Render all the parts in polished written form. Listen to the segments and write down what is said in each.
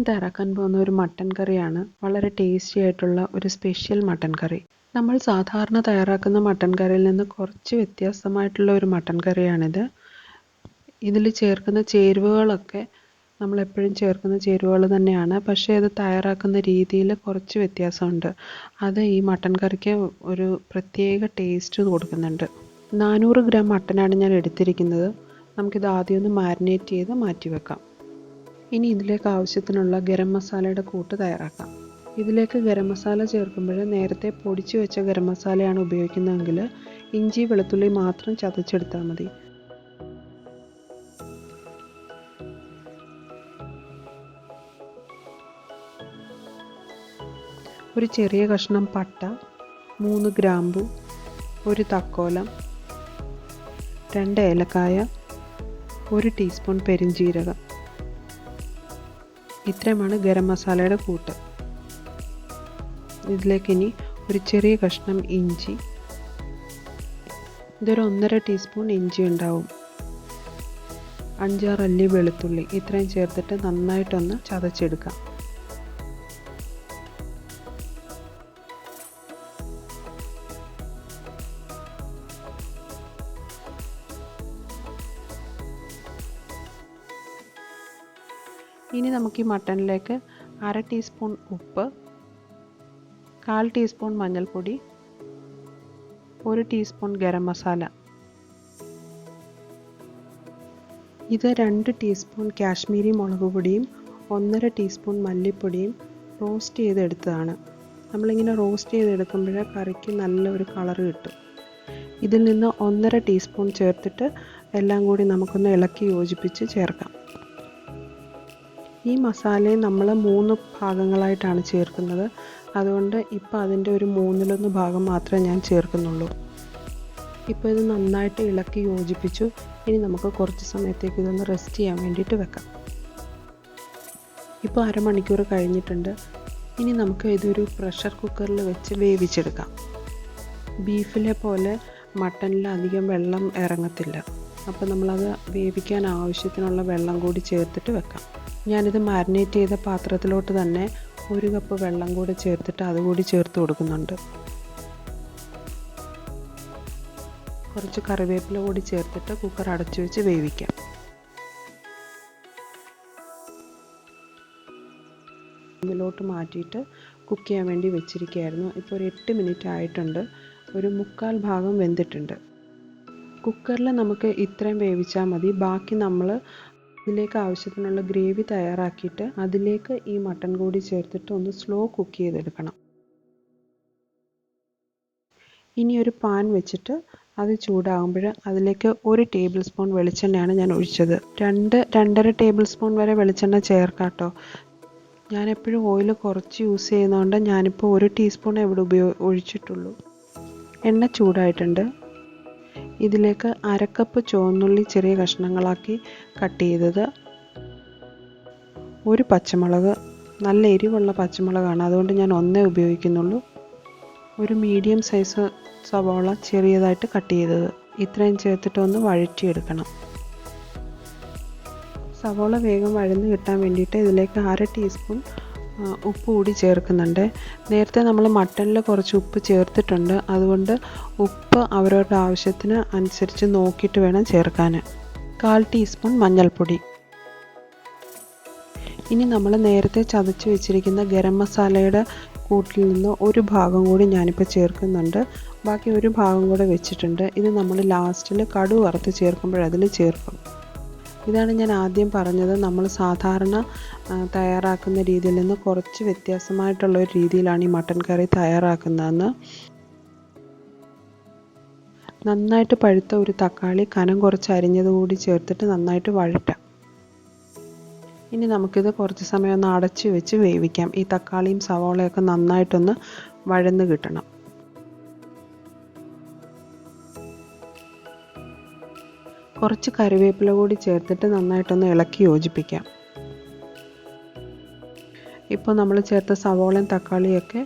ഞാൻ തയ്യാറാക്കാൻ പോകുന്ന ഒരു മട്ടൻ കറിയാണ്. വളരെ ടേസ്റ്റി ആയിട്ടുള്ള ഒരു സ്പെഷ്യൽ മട്ടൻ കറി. നമ്മൾ സാധാരണ തയ്യാറാക്കുന്ന മട്ടൻ കറിയിൽ നിന്ന് കുറച്ച് വ്യത്യാസമായിട്ടുള്ള ഒരു മട്ടൻ കറിയാണിത്. ഇതിൽ ചേർക്കുന്ന ചേരുവകളൊക്കെ നമ്മളെപ്പോഴും ചേർക്കുന്ന ചേരുവകൾ തന്നെയാണ്. പക്ഷേ ഇത് തയ്യാറാക്കുന്ന രീതിയിൽ കുറച്ച് വ്യത്യാസമുണ്ട്. അത് ഈ മട്ടൻ കറിക്ക് ഒരു പ്രത്യേക ടേസ്റ്റ് കൊടുക്കുന്നുണ്ട്. 400 ഗ്രാം മട്ടനാണ് ഞാൻ എടുത്തിരിക്കുന്നത്. നമുക്കിത് ആദ്യം ഒന്ന് മാരിനേറ്റ് ചെയ്ത് മാറ്റി വെക്കാം. ഇനി ഇതിലേക്ക് ആവശ്യത്തിനുള്ള ഗരം മസാലയുടെ കൂട്ട് തയ്യാറാക്കാം. ഇതിലേക്ക് ഗരം മസാല ചേർക്കുമ്പോൾ നേരത്തെ പൊടിച്ചു വെച്ച ഗരം മസാലയാണ് ഉപയോഗിക്കുന്നതെങ്കിൽ ഇഞ്ചി വെളുത്തുള്ളി മാത്രം ചതച്ചെടുത്താൽ മതി. ഒരു ചെറിയ കഷ്ണം പട്ട, 3 ഗ്രാമ്പു, 1 തക്കോലം, 2 ഏലക്കായ, 1 ടീസ്പൂൺ പെരിഞ്ജീരകം. ഇത്രയുമാണ് ഗരം മസാലയുടെ കൂട്ട്. ഇതിലേക്ക് ഇനി ഒരു ചെറിയ കഷ്ണം ഇഞ്ചി, ഇതൊരു 1.5 ടീസ്പൂൺ ഇഞ്ചി ഉണ്ടാവും, 5-6 അല്ലി വെളുത്തുള്ളി. ഇത്രയും ചേർത്തിട്ട് നന്നായിട്ടൊന്ന് ചതച്ചെടുക്കാം. ഇനി നമുക്ക് ഈ മട്ടനിലേക്ക് 1/2 ടീസ്പൂൺ ഉപ്പ്, 1/4 ടീസ്പൂൺ മഞ്ഞൾപ്പൊടി, 1 ടീസ്പൂൺ ഗരം മസാല, ഇത് 2 ടീസ്പൂൺ കാശ്മീരി മുളക് പൊടിയും 1.5 ടീസ്പൂൺ മല്ലിപ്പൊടിയും റോസ്റ്റ് ചെയ്തെടുത്തതാണ്. നമ്മളിങ്ങനെ റോസ്റ്റ് ചെയ്തെടുക്കുമ്പോൾ കറിക്ക് നല്ലൊരു കളർ കിട്ടും. ഇതിൽ നിന്ന് 1.5 ടീസ്പൂൺ ചേർത്തിട്ട് എല്ലാം കൂടി നമുക്കൊന്ന് ഇളക്കി യോജിപ്പിച്ച് ചേർക്കാം. ഈ മസാലയെ നമ്മൾ 3 ഭാഗങ്ങളായിട്ടാണ് ചേർക്കുന്നത്. അതുകൊണ്ട് ഇപ്പോൾ അതിൻ്റെ ഒരു 1/3 ഭാഗം മാത്രമേ ഞാൻ ചേർക്കുന്നുള്ളൂ. ഇപ്പോൾ ഇത് നന്നായിട്ട് ഇളക്കി യോജിപ്പിച്ചു. ഇനി നമുക്ക് കുറച്ച് സമയത്തേക്ക് ഇതൊന്ന് റെസ്റ്റ് ചെയ്യാൻ വേണ്ടിയിട്ട് വെക്കാം. ഇപ്പോൾ 1/2 മണിക്കൂർ കഴിഞ്ഞിട്ടുണ്ട്. ഇനി നമുക്ക് ഇതൊരു പ്രഷർ കുക്കറിൽ വെച്ച് വേവിച്ചെടുക്കാം. ബീഫിലെ പോലെ മട്ടനിൽ അധികം വെള്ളം ഇറങ്ങത്തില്ല. അപ്പോൾ നമ്മളത് വേവിക്കാൻ ആവശ്യത്തിനുള്ള വെള്ളം കൂടി ചേർത്തിട്ട് വെക്കാം. ഞാനിത് മാരിനേറ്റ് ചെയ്ത പാത്രത്തിലോട്ട് തന്നെ 1 കപ്പ് വെള്ളം കൂടി ചേർത്തിട്ട് അതുകൂടി ചേർത്ത് കൊടുക്കുന്നുണ്ട്. കുറച്ച് കറിവേപ്പില കൂടി ചേർത്തിട്ട് കുക്കർ അടച്ചു വെച്ച് വേവിക്കാം. ഇതിലോട്ട് മാറ്റിയിട്ട് കുക്ക് ചെയ്യാൻ വേണ്ടി വെച്ചിരിക്കുകയായിരുന്നു. ഇപ്പോൾ ഒരു 8 മിനിറ്റ് ആയിട്ടുണ്ട്. ഒരു 1/4 ഭാഗം വെന്തിട്ടുണ്ട്. കുക്കറിൽ നമുക്ക് ഇത്രയും വേവിച്ചാൽ മതി. ബാക്കി നമ്മൾ ഇതിലേക്ക് ആവശ്യത്തിനുള്ള ഗ്രേവി തയ്യാറാക്കിയിട്ട് അതിലേക്ക് ഈ മട്ടൻ കൂടി ചേർത്തിട്ട് ഒന്ന് സ്ലോ കുക്ക് ചെയ്തെടുക്കണം. ഇനി ഒരു പാൻ വെച്ചിട്ട് അത് ചൂടാകുമ്പോൾ അതിലേക്ക് 1 ടേബിൾ സ്പൂൺ വെളിച്ചെണ്ണയാണ് ഞാൻ ഒഴിച്ചത്. 2-2.5 ടേബിൾ സ്പൂൺ വരെ വെളിച്ചെണ്ണ ചേർക്കാം കേട്ടോ. ഞാനെപ്പോഴും ഓയിൽ കുറച്ച് യൂസ് ചെയ്യുന്നതുകൊണ്ട് ഞാനിപ്പോൾ 1 ടീസ്പൂൺ ഇവിടെ ഒഴിച്ചിട്ടുള്ളൂ. എണ്ണ ചൂടായിട്ടുണ്ട്. ഇതിലേക്ക് 1/2 കപ്പ് ചുവന്നുള്ളി ചെറിയ കഷ്ണങ്ങളാക്കി കട്ട് ചെയ്തത്, 1 പച്ചമുളക്, നല്ല എരിവുള്ള പച്ചമുളകാണ് അതുകൊണ്ട് ഞാൻ 1 ഉപയോഗിക്കുന്നുള്ളൂ, 1 മീഡിയം സൈസ് സവാള ചെറിയതായിട്ട് കട്ട് ചെയ്തത്. ഇത്രയും ചേർത്തിട്ട് ഒന്ന് വഴറ്റിയെടുക്കണം. സവാള വേഗം വഴന്ന് കിട്ടാൻ വേണ്ടിയിട്ട് ഇതിലേക്ക് 1/2 ടീസ്പൂൺ ഉപ്പ് കൂടി ചേർക്കുന്നുണ്ട്. നേരത്തെ നമ്മൾ മട്ടനിൽ കുറച്ച് ഉപ്പ് ചേർത്തിട്ടുണ്ട്. അതുകൊണ്ട് ഉപ്പ് അവരവരുടെ ആവശ്യത്തിന് അനുസരിച്ച് നോക്കിയിട്ട് വേണം ചേർക്കാൻ. 1/4 ടീസ്പൂൺ മഞ്ഞൾപ്പൊടി. ഇനി നമ്മൾ നേരത്തെ ചതച്ച് വെച്ചിരിക്കുന്ന ഗരം മസാലയുടെ കൂട്ടിൽ നിന്ന് 1 ഭാഗം കൂടി ഞാനിപ്പോൾ ചേർക്കുന്നുണ്ട്. ബാക്കി 1 ഭാഗം കൂടെ വെച്ചിട്ടുണ്ട്. ഇത് നമ്മൾ ലാസ്റ്റിൽ കടുക് വറുത്ത് ചേർക്കുമ്പോൾ അതിൽ ചേർക്കും. ഇതാണ് ഞാൻ ആദ്യം പറഞ്ഞത്, നമ്മൾ സാധാരണ തയ്യാറാക്കുന്ന രീതിയിൽ നിന്ന് കുറച്ച് വ്യത്യാസമായിട്ടുള്ളൊരു രീതിയിലാണ് ഈ മട്ടൻ കറി തയ്യാറാക്കുന്നതെന്ന്. നന്നായിട്ട് പഴുത്ത ഒരു തക്കാളി കനം കുറച്ച് അരിഞ്ഞത് കൂടി ചേർത്തിട്ട് നന്നായിട്ട് വഴറ്റാം. ഇനി നമുക്കിത് കുറച്ച് സമയം ഒന്ന് അടച്ചു വെച്ച് വേവിക്കാം. ഈ തക്കാളിയും സവാളയൊക്കെ നന്നായിട്ടൊന്ന് വഴന്ന് കിട്ടണം. കുറച്ച് കറിവേപ്പില കൂടി ചേർത്തിട്ട് നന്നായിട്ടൊന്ന് ഇളക്കി യോജിപ്പിക്കാം. ഇപ്പോൾ നമ്മൾ ചേർത്ത സവാളയും തക്കാളിയൊക്കെ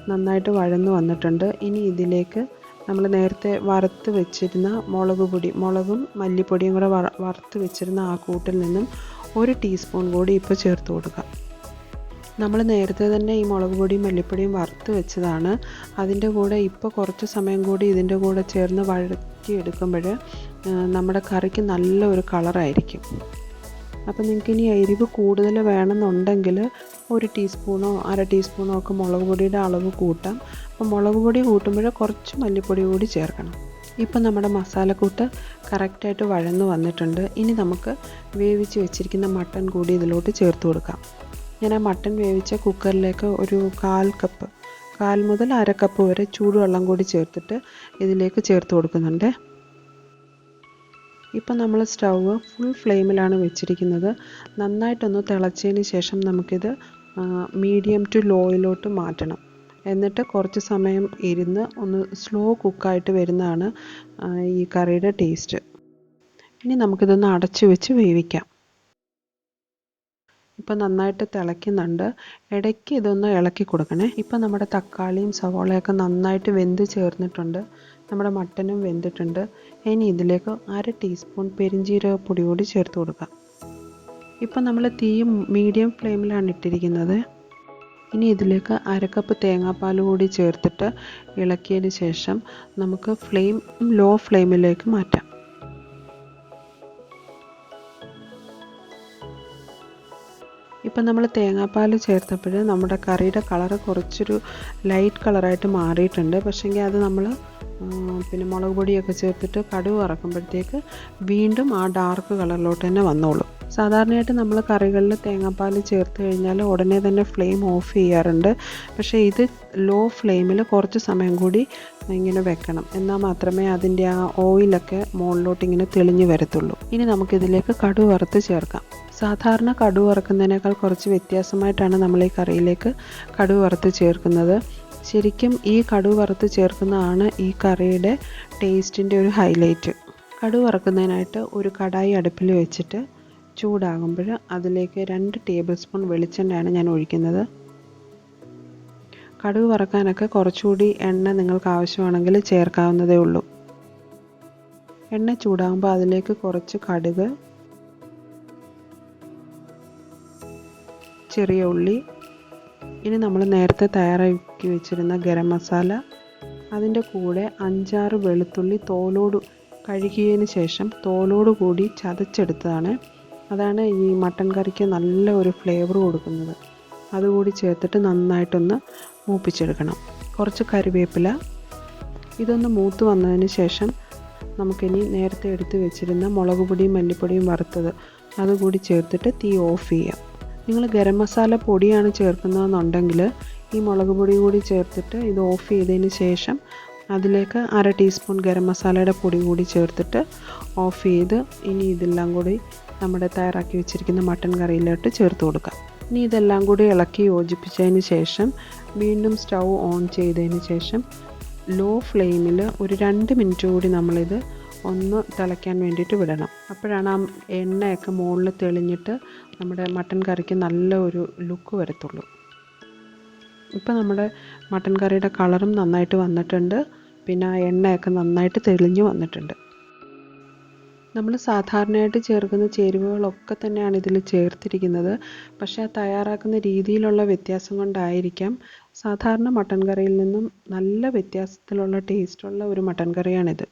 നന്നായിട്ട് വഴന്ന് വന്നിട്ടുണ്ട്. ഇനി ഇതിലേക്ക് നമ്മൾ നേരത്തെ വറുത്ത് വെച്ചിരുന്ന മുളകും മല്ലിപ്പൊടിയും കൂടെ വറുത്ത് വെച്ചിരുന്ന ആ കൂട്ടിൽ നിന്നും 1 ടീസ്പൂൺ കൂടി ഇപ്പോൾ ചേർത്ത് കൊടുക്കാം. നമ്മൾ നേരത്തെ തന്നെ ഈ മുളക് പൊടിയും മല്ലിപ്പൊടിയും വറുത്ത് വെച്ചതാണ്. അതിൻ്റെ കൂടെ ഇപ്പോൾ കുറച്ച് സമയം കൂടി ഇതിൻ്റെ കൂടെ ചേർന്ന് വഴറ്റിയെടുക്കുമ്പോൾ നമ്മുടെ കറിക്ക് നല്ല ഒരു കളറായിരിക്കും. അപ്പോൾ നിങ്ങൾക്കിനി എരിവ് കൂടുതൽ വേണമെന്നുണ്ടെങ്കിൽ 1 ടീസ്പൂണോ 1/2 ടീസ്പൂണോ ഒക്കെ മുളക് പൊടിയുടെ അളവ് കൂട്ടാം. അപ്പോൾ മുളക് പൊടി കൂട്ടുമ്പോൾ കുറച്ച് മല്ലിപ്പൊടി കൂടി ചേർക്കണം. ഇപ്പം നമ്മുടെ മസാലക്കൂട്ട് കറക്റ്റായിട്ട് വഴന്ന് വന്നിട്ടുണ്ട്. ഇനി നമുക്ക് വേവിച്ച് വെച്ചിരിക്കുന്ന മട്ടൺ കൂടി ഇതിലോട്ട് ചേർത്ത് കൊടുക്കാം. ഞാൻ ആ മട്ടൺ വേവിച്ച കുക്കറിലേക്ക് ഒരു 1/4 കപ്പ്, 1/4 മുതൽ 1/2 കപ്പ് വരെ ചൂടുവെള്ളം കൂടി ചേർത്തിട്ട് ഇതിലേക്ക് ചേർത്ത് കൊടുക്കുന്നുണ്ട്. ഇപ്പം നമ്മൾ സ്റ്റൗവ് ഫുൾ ഫ്ലെയിമിലാണ് വെച്ചിരിക്കുന്നത്. നന്നായിട്ടൊന്ന് തിളച്ചതിന് ശേഷം നമുക്കിത് മീഡിയം ടു ലോയിലോട്ട് മാറ്റണം. എന്നിട്ട് കുറച്ച് സമയം ഇരുന്ന് ഒന്ന് സ്ലോ കുക്കായിട്ട് വരുന്നതാണ് ഈ കറിയുടെ ടേസ്റ്റ്. ഇനി നമുക്കിതൊന്ന് അടച്ചു വെച്ച് വേവിക്കാം. ഇപ്പം നന്നായിട്ട് തിളയ്ക്കുന്നുണ്ട്. ഇടയ്ക്ക് ഇതൊന്ന് ഇളക്കി കൊടുക്കണേ. ഇപ്പം നമ്മുടെ തക്കാളിയും സവോളയൊക്കെ നന്നായിട്ട് വെന്ത് ചേർന്നിട്ടുണ്ട്. നമ്മുടെ മട്ടനും വെന്തിട്ടുണ്ട്. ഇനി ഇതിലേക്ക് 1/2 ടീസ്പൂൺ പെരിഞ്ജീരകപ്പൊടി കൂടി ചേർത്ത് കൊടുക്കാം. ഇപ്പം നമ്മൾ തീ മീഡിയം ഫ്ലെയിമിലാണ് ഇട്ടിരിക്കുന്നത്. ഇനി ഇതിലേക്ക് 1/2 കപ്പ് തേങ്ങാപ്പാൽ കൂടി ചേർത്തിട്ട് ഇളക്കിയതിന് ശേഷം നമുക്ക് ഫ്ലെയിം ലോ ഫ്ലെയിമിലേക്ക് മാറ്റാം. ഇപ്പം നമ്മൾ തേങ്ങാപ്പാൽ ചേർത്തപ്പോൾ നമ്മുടെ കറിയുടെ കളറ് കുറച്ചൊരു ലൈറ്റ് കളറായിട്ട് മാറിയിട്ടുണ്ട്. പക്ഷേങ്കിൽ അത് നമ്മൾ പിന്നെ മുളക് പൊടിയൊക്കെ ചേർത്തിട്ട് കടുക് വറക്കുമ്പോഴത്തേക്ക് വീണ്ടും ആ ഡാർക്ക് കളറിലോട്ട് തന്നെ വന്നോളും. സാധാരണയായിട്ട് നമ്മൾ കറികളിൽ തേങ്ങാപ്പാൽ ചേർത്ത് കഴിഞ്ഞാൽ ഉടനെ തന്നെ ഫ്ലെയിം ഓഫ് ചെയ്യാറുണ്ട്. പക്ഷേ ഇത് ലോ ഫ്ലെയിമിൽ കുറച്ച് സമയം കൂടി ഇങ്ങനെ വെക്കണം. എന്നാൽ മാത്രമേ അതിൻ്റെ ആ ഓയിലൊക്കെ മുകളിലോട്ട് ഇങ്ങനെ തെളിഞ്ഞ് വരത്തുള്ളൂ. ഇനി നമുക്കിതിലേക്ക് കടുക് വറുത്ത് ചേർക്കാം. സാധാരണ കടുക് വറുക്കുന്നതിനേക്കാൾ കുറച്ച് വ്യത്യാസമായിട്ടാണ് നമ്മൾ ഈ കറിയിലേക്ക് കടുക് വറുത്ത് ചേർക്കുന്നത്. ശരിക്കും ഈ കടുക് വറുത്ത് ചേർക്കുന്നതാണ് ഈ കറിയുടെ ടേസ്റ്റിൻ്റെ ഒരു ഹൈലൈറ്റ്. കടുക് വറുക്കുന്നതിനായിട്ട് ഒരു കടായി അടുപ്പിൽ വെച്ചിട്ട് ചൂടാകുമ്പോൾ അതിലേക്ക് 2 ടേബിൾ സ്പൂൺ വെളിച്ചെണ്ണയാണ് ഞാൻ ഒഴിക്കുന്നത്. കടുക് വറക്കാനൊക്കെ കുറച്ചുകൂടി എണ്ണ നിങ്ങൾക്ക് ആവശ്യമാണെങ്കിൽ ചേർക്കാവുന്നതേ ഉള്ളൂ. എണ്ണ ചൂടാകുമ്പോൾ അതിലേക്ക് കുറച്ച് കടുക്, ചെറിയ ഉള്ളി, ഇനി നമ്മൾ നേരത്തെ തയ്യാറാക്കി വെച്ചിരുന്ന ഗരം മസാല, അതിൻ്റെ കൂടെ 5-6 വെളുത്തുള്ളി തോലോട് കഴുകിയതിന് ശേഷം തോലോട് കൂടി ചതച്ചെടുത്തതാണ്. അതാണ് ഈ മട്ടൻ കറിക്ക് നല്ല ഒരു ഫ്ലേവർ കൊടുക്കുന്നത്. അതുകൂടി ചേർത്തിട്ട് നന്നായിട്ടൊന്ന് മൂപ്പിച്ചെടുക്കണം. കുറച്ച് കറിവേപ്പില. ഇതൊന്ന് മൂത്ത് വന്നതിന് ശേഷം നമുക്കിനി നേരത്തെ എടുത്ത് വെച്ചിരുന്ന മുളക് പൊടിയും മല്ലിപ്പൊടിയും വറുത്തത് അതുകൂടി ചേർത്തിട്ട് തീ ഓഫ് ചെയ്യാം. നിങ്ങൾ ഗരം മസാല പൊടിയാണ് ചേർക്കുന്നതെന്നുണ്ടെങ്കിൽ ഈ മുളക് പൊടി കൂടി ചേർത്തിട്ട് ഇത് ഓഫ് ചെയ്തതിന് ശേഷം അതിലേക്ക് 1/2 ടീസ്പൂൺ ഗരം മസാലയുടെ പൊടി കൂടി ചേർത്തിട്ട് ഓഫ് ചെയ്ത് ഇനി ഇതെല്ലാം കൂടി നമ്മുടെ തയ്യാറാക്കി വെച്ചിരിക്കുന്ന മട്ടൻ കറിയിലോട്ട് ചേർത്ത് കൊടുക്കാം. ഇനി ഇതെല്ലാം കൂടി ഇളക്കി യോജിപ്പിച്ചതിന് ശേഷം വീണ്ടും സ്റ്റൗ ഓൺ ചെയ്തതിന് ശേഷം ലോ ഫ്ലെയിമിൽ ഒരു 2 മിനിറ്റ് കൂടി നമ്മളിത് ഒന്ന് തിളയ്ക്കാൻ വേണ്ടിയിട്ട് വിടണം. അപ്പോഴാണ് ആ എണ്ണയൊക്കെ മുകളിൽ തെളിഞ്ഞിട്ട് നമ്മുടെ മട്ടൻ കറിക്ക് നല്ല ഒരു ലുക്ക് വരത്തുള്ളൂ. ഇപ്പോൾ നമ്മുടെ മട്ടൻ കറിയുടെ കളറും നന്നായിട്ട് വന്നിട്ടുണ്ട്. പിന്നെ ആ എണ്ണയൊക്കെ നന്നായിട്ട് തെളിഞ്ഞു വന്നിട്ടുണ്ട്. നമ്മൾ സാധാരണയായിട്ട് ചേർക്കുന്ന ചേരുവകളൊക്കെ തന്നെയാണ് ഇതിൽ ചേർത്തിരിക്കുന്നത്. പക്ഷേ ആ തയ്യാറാക്കുന്ന രീതിയിലുള്ള വ്യത്യാസം കൊണ്ടായിരിക്കാം സാധാരണ മട്ടൻ കറിയിൽ നിന്നും നല്ല വ്യത്യാസത്തിലുള്ള ടേസ്റ്റുള്ള ഒരു മട്ടൻ കറിയാണിത്.